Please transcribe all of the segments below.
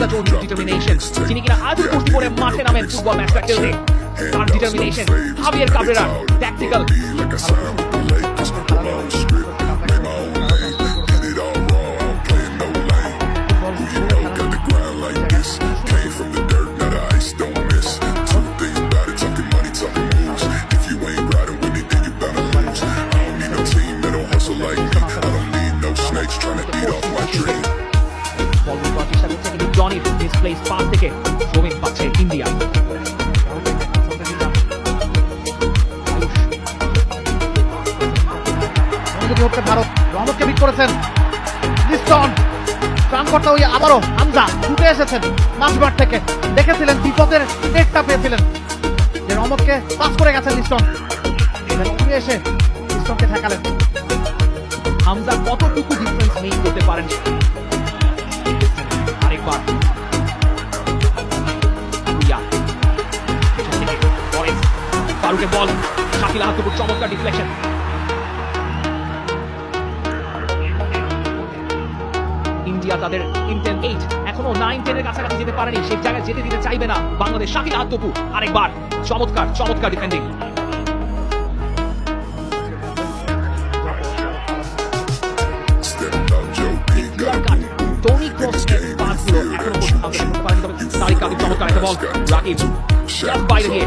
হামজা চৌধুরীর ডিটারমিনেশন, যিনি কিনা আদৌ কুস্তি করে মাঠে নামেন ফুটবল ম্যাচটা খেলতে। তার ডিটারমিনেশন, হাবিয়ার কাবরেরার ট্যাকটিক্যাল, জনির মিসপ্লেস পাস থেকে রোমিন পাচ্ছে ইন্ডিয়া। ভারত রহমতকে বিট করেছেন, লিস্টন ত্রাণকর্তা ওই আবারও হামজা ছুটে এসেছেন মাঝমাঠ থেকে, দেখেছিলেন বিপদের ডেটটা পেয়েছিলেন যে রহমতকে পাস করে গেছেন লিস্টন, উঠে এসে লিস্টনকে ঠেকালেন। হামজা কতটুকু ডিফারেন্স মেক করতে পারেন আরেকবার। ফারুকের বল, শাকিল আহতুবুর চমৎকার ডিফ্লেকশন। ইন্ডিয়া তাদের ইন্টেন 8 এখনো 9-10 এর কাছাকাছি যেতে পারেনি, সেই জায়গায় যেতে দিতে চাইবে না বাংলাদেশ। শাকিল আহতুবু আরেকবার চমৎকার চমৎকার ডিফেন্ডিং। টনি ক্রসের পাসগুলো এখনো পর্যন্ত পারেনি, তবে তারিক কাদির চমৎকার একটা বল, রাকিব জাস্ট বাইরে দিয়ে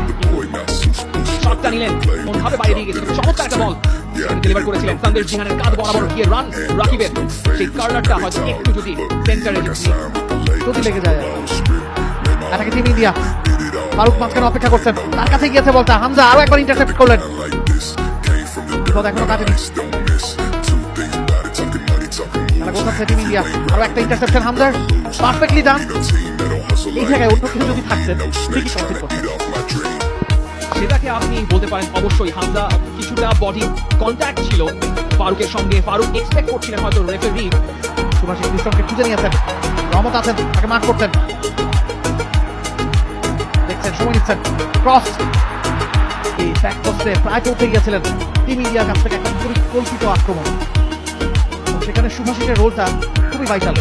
শটটা নিলেন, কোনভাবে বাইরে দিয়ে গেছে, চমৎকার একটা বল ডেলিভার করেছিলেন সন্দেশ জিহানের কাঁধ বরাবর গিয়ে রান রাকিবের, সেই কার্লারটা হয়তো একটু যদি সেন্টারে যদি লেগে যায়। এটাকে টিম ইন্ডিয়া, ফারুক মাঝখানে অপেক্ষা করছেন, তার কাছে গিয়েছে বলটা, হামজা আরো একবার ইন্টারসেপ্ট করলেন, বিপদ এখনো কাটেনি। টিম ইন্ডিয়া আরো একটা ইন্টারসেপশন হামজার, পারফেক্টলি ডান। এই জায়গায় অন্য কিছু যদি থাকতেন ঠিকই কমপ্লিট করতেন। সেটাকে আপনি বলতে পারেন অবশ্যই হামজা কিছুটা বডি কন্ট্যাক্ট ছিল ফারুকের সঙ্গে, ফারুক এক্সপেক্ট করছিলেন হয়তো রেফারি। সুভাষিস লিস্টনকে খুঁজে নিয়েছেন, রহমত আছেন, তাকে মার্ক করতেন, দেখছেন সময় নিচ্ছেন, ক্রস এই ব্যাক পোস্টে প্রায় পৌঁছে গিয়েছিলেন টিম ইন্ডিয়ার কাছ থেকে একটা পরিকল্পিত আক্রমণ, সেখানে সুভাষিসের রোলটা খুবই ভাইটাল।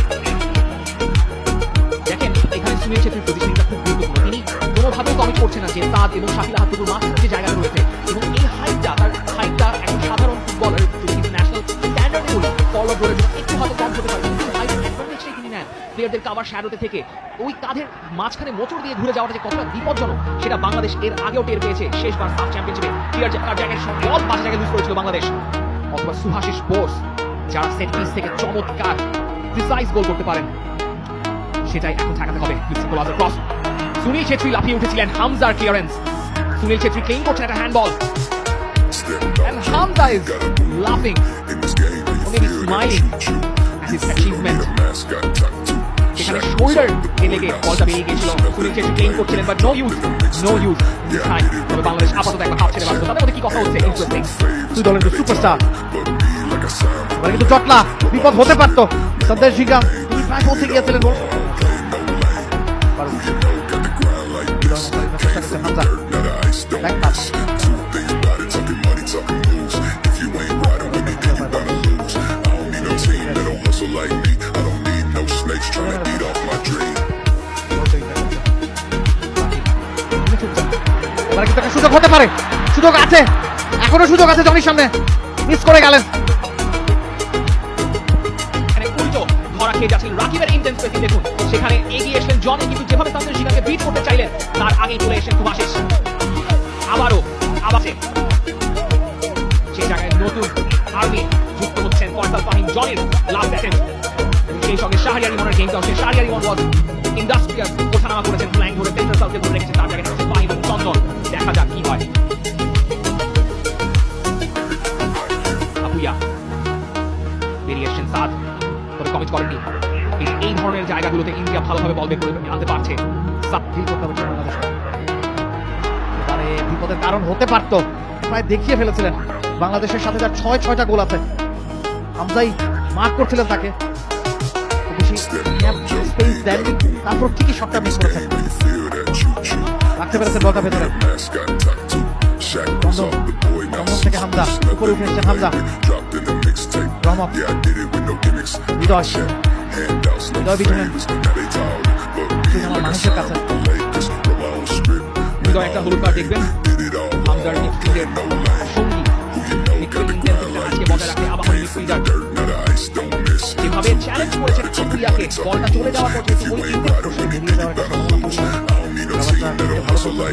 দেখেন এখানে সুনীল ছেত্রীর পজিশনটা খুব গুরুত্বপূর্ণ, তিনি কোনোভাবেই কমিট করছেন না যে তাদ এবং শাকিল আহতুবুর মাঝখানে যে জায়গাটা রয়েছে এবং এই হাইটটা, তার হাইটটা এখন সাধারণ ফুটবলার যদি ইন্টারন্যাশনাল স্ট্যান্ডার্ড বলি ফরওয়ার্ড রোলের জন্য একটু হয়তো কম হতে পারে, কিন্তু হাইটের অ্যাডভান্টেজটাই তিনি নেন প্লেয়ারদের কাভার শ্যাডোতে থেকে। ওই কাঁধের মাঝখানে মোচড় দিয়ে ঘুরে যাওয়াটা যে কতটা বিপজ্জনক সেটা বাংলাদেশ এর আগেও টের পেয়েছে শেষবার সাফ চ্যাম্পিয়নশিপে। তার জায়গায় বল বাজে জায়গায় লুজ করেছিল বাংলাদেশ, অথবা সুভাষিস বোস যারা সেট পিস থেকে চমৎকার প্রিসাইজ গোল করতে পারেন, সেটাই এখন ঠেকাতে হবে। ক্রস, সুনীল ছেত্রী লাফিয়ে উঠেছিলেন, হামজার ক্লিয়ারেন্স, সুনীল ছেত্রী ক্লেইম করছেন একটা handball, and Hamza is laughing or maybe smiling at his achievement. এখানে শোল্ডার লেগে বলটা বেরিয়ে গিয়েছিল, সুনীল ছেত্রী ক্লেইম করছিলেন, বাট নো ইউজ তবে বাংলাদেশ আপাতত একটা কাপ ছেড়ে বাঁচবে। তাদের মধ্যে কি কথা হচ্ছে ইন্টারেস্টিং, দুই দলের সুপারস্টার কিন্তু জটলা, বিপদ হতে পারত। সন্দেশ জিগাম তিনি প্রায় পৌঁছে গিয়েছিলেন, সুযোগ হতে পারে, সুযোগ আছে, এখনো সুযোগ আছে জনির সামনে, মিস করে গেলেন। ধরা খেয়ে যাচ্ছিলেন রাকিবের ইন্টেন্স প্রেসিং, দেখুন সেখানে এগিয়ে এসেছেন জনি, কিন্তু যেভাবে সন্দেশ জিহানকে বিট করতে চাইলেন তার আগেই চলে এসেছেন সুভাষিস, আবারও সেই জায়গায় নতুন আর্মি যুক্ত হচ্ছেন ফয়সাল ফাহিম জনির লাস্ট অ্যাটেম্পট, সেই সঙ্গে শাহরিয়ার ইমনের গেমটা হচ্ছে শাহরিয়ার ইমন ওয়াজ ইন্ডাস্ট্রিয়াল ওঠানামা করেছেন, ফ্ল্যাঙ্ক ধরে সেন্টার সার্কেল ধরে রেখেছেন, তার জায়গায় হচ্ছে ফাহিম এবং চন্দন। দেখা যাক কি হয়। আপুয়া বেরিয়ে এসেছেন, সাদ তবে কমিট করেননি। এই ধরনের জায়গাগুলোতে ইন্ডিয়া ভালোভাবে বল বের করে আনতে পারছে, এবারে বিপদের কারণ হতে পারতো, প্রায় দেখিয়ে ফেলেছিলেন। বাংলাদেশের সাথে যার 6টা গোল আছে, হামজাই মার্ক করছিলেন তাকে, বেশি স্পেস দেননি, তারপর ঠিকই শটটা মিস করেছেন, রাখতে পেরেছেন বলটা ভেতরে। থেকে হামজা উপরে উঠে এসেছেন, হামজা রহমত, হৃদয় বিছানেন, আমার মানুষের কাছে। হৃদয় একটা হলুদ কার্ড দেখবেন। হামজার মিডফিল্ডের সঙ্গী মিডফিল্ড ইন্টেন্সিটি আজকে বজায় রাখে আবাহনী মিডফিল্ডার। যেভাবে চ্যালেঞ্জ করেছেন চুপুরিয়াকে, বলটা চলে যাওয়ার পর যেহেতু গোল ইনটেন্ট করছে, বেরিয়ে যাওয়ার একটা সম্ভাবনা তৈরি হয়। ব্যাপারটা দেখতে ভালো করতে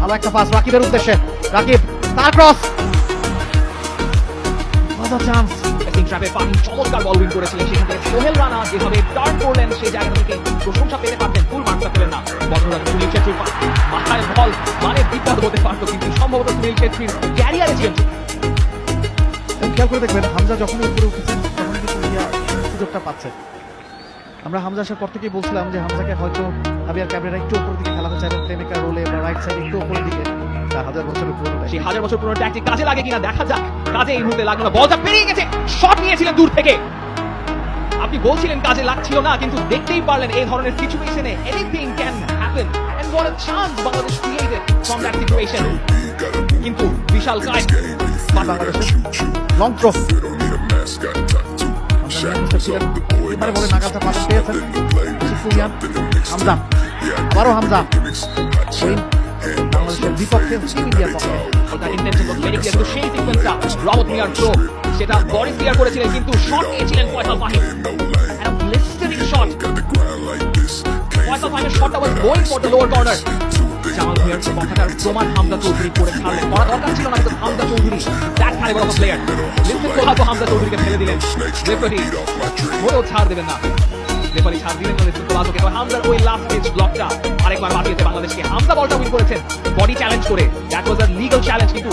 আরো একটা পাস রাকিবের উদ্দেশ্যে, রাকিব তার ক্রস, চান্স। ব্যাটিং ট্র্যাপে পানি চমৎকার বল উইন করেছিলেন, সেখান থেকে সোহেল রানা যেভাবে টার্ন করলেন সেই জায়গা থেকে প্রশংসা পেতে পারতেন, ফুল মার্কটা পেলেন না। বদরুল সুনীল ছেত্রীর মাথায় বল মানে বিপদ হতে পারতো, কিন্তু সম্ভবত সুনীল ছেত্রীর ক্যারিয়ারে ছিলেন। খেয়াল করে দেখবেন হামজা যখনই উপরে উঠেছেন তখনই কিন্তু ইন্ডিয়া সুযোগটা পাচ্ছে। আমরা হামজা আসার পর থেকেই বলছিলাম যে হামজাকে হয়তো হাবিয়ার ক্যাবরেরা একটু উপরের দিকে খেলাতে চাইবেন, প্লেমেকার রোলে বা রাইট সাইডে একটু উপরের দিকে। হাজার বছরের পুরনো সেই হাজার বছর পুরনো ট্যাকটিক কাজে লাগে কিনা দেখা যাক। কাজে এই মুহূর্তে লাগলো না, বলটা পেরিয়ে গেছে, শট নিয়েছিলেন দূর থেকে। আপনি বলছিলেন কাজে লাগছিল না, কিন্তু দেখতেই পারলেন এই ধরনের সিচুয়েশনে anything can happen and what a chance Bangladesh created from that situation. কিন্তু বিশাল কাজ বাংলাদেশের লং থ্রো, এবারে বলে নাগালটা পাশে পেয়েছেন শিফুলিয়ান। হামজা, আবারও হামজা, বাংলাদেশের বিপক্ষে ইন্ডিয়ার পক্ষে ওটা ইন্টেনশন ওয়াজ ভেরি ক্লিয়ার। কিন্তু সেই সিকোয়েন্সটা রবট মিয়ার থ্রো, সেটা বরিস ক্লিয়ার করেছিলেন, কিন্তু শট নিয়েছিলেন ফয়সাল ফাহিম। একটা ব্লিস্টারিং শট, ফয়সাল ফাহিমের শটটা was going for the lower corner. Jamal ভুঁইয়ার কথাটার প্রমাণ হামজা চৌধুরী করে ছাড়লেন, করা দরকার ছিল না, কিন্তু Hamza Chowdhury that calibre of a player. Liston কোহাবো হামজা চৌধুরীকে ফেলে দিলেন, রেফারি ওরও ছাড় দেবেন না, রেফারি ছাড় দিলেন না লিস্টেন কোহাবোকে। এবার হামজার ওই লাস্ট পিচ ব্লকটা আরেকবার বাঁচিয়েছে বাংলাদেশকে। হামজা বলটা উইন করেছেন বডি চ্যালেঞ্জ করে, that was a legal challenge, কিন্তু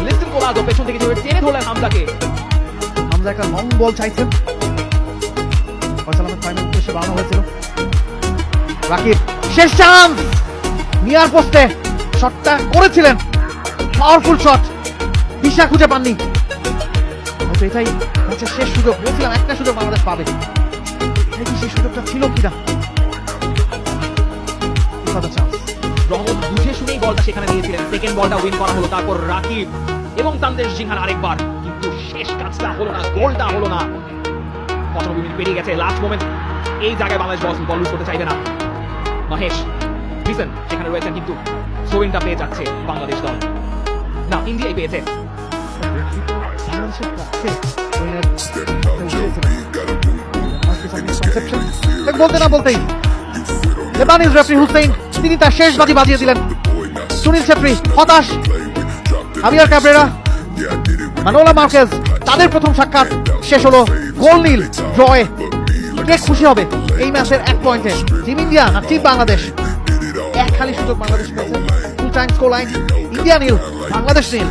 লিস্টেন কোহাবো পেছন থেকে যেভাবে টেনে ধরলেন হামজাকে। হামজা একটা লং বল চাইছেন, ফয়সাল আহমেদ ফাইনাল উদ্দেশ্যে বানানো হয়েছিল। রাকিব শেষ চান্স, নিয়ার পোস্টে শটটা করেছিলেন, পাওয়ারফুল শট, দিশা খুঁজে পাননি। হয়তো এটাই ম্যাচের শেষ সুযোগ, বলছিলাম একটা সুযোগ বাংলাদেশ পাবে, কি সেই সুযোগটা ছিল কিনা। চান্স, রহমত বুঝে শুনেই বলটা সেখানে দিয়েছিলেন, সেকেন্ড বলটা উইন করা হলো, তারপর রাকিব এবং তানদেশ জিংহান আরেকবার, কিন্তু শেষ কাজটা হলো না, গোলটা হলো না। 95 মিনিট পেরিয়ে গেছে, লাস্ট মোমেন্ট, এই জায়গায় বাংলাদেশ বল লুজ করতে চাইবে না। মহেশ লিসেন সেখানে রয়েছেন, কিন্তু থ্রোইনটা পেয়ে যাচ্ছে বাংলাদেশ দল, না ইন্ডিয়াই পেয়েছে। বাংলাদেশের পক্ষে বলতে না বলতেই লেবানিজ রেফারি হুসেইন তিনি তার শেষ বাজি বাজিয়ে দিলেন। সুনীল ছেত্রী হতাশ, হাবিয়ার ক্যাবরেরা, মানোলা মার্কেজ, তাদের প্রথম সাক্ষাৎ শেষ হলো গোল নীল ড্রয়ে। কে খুশি হবে এই ম্যাচের এক পয়েন্টে, টিম ইন্ডিয়া না টিম বাংলাদেশ? এক খালি সুযোগ বাংলাদেশ পেয়েছে, full time score line India nil Bangladesh নীল।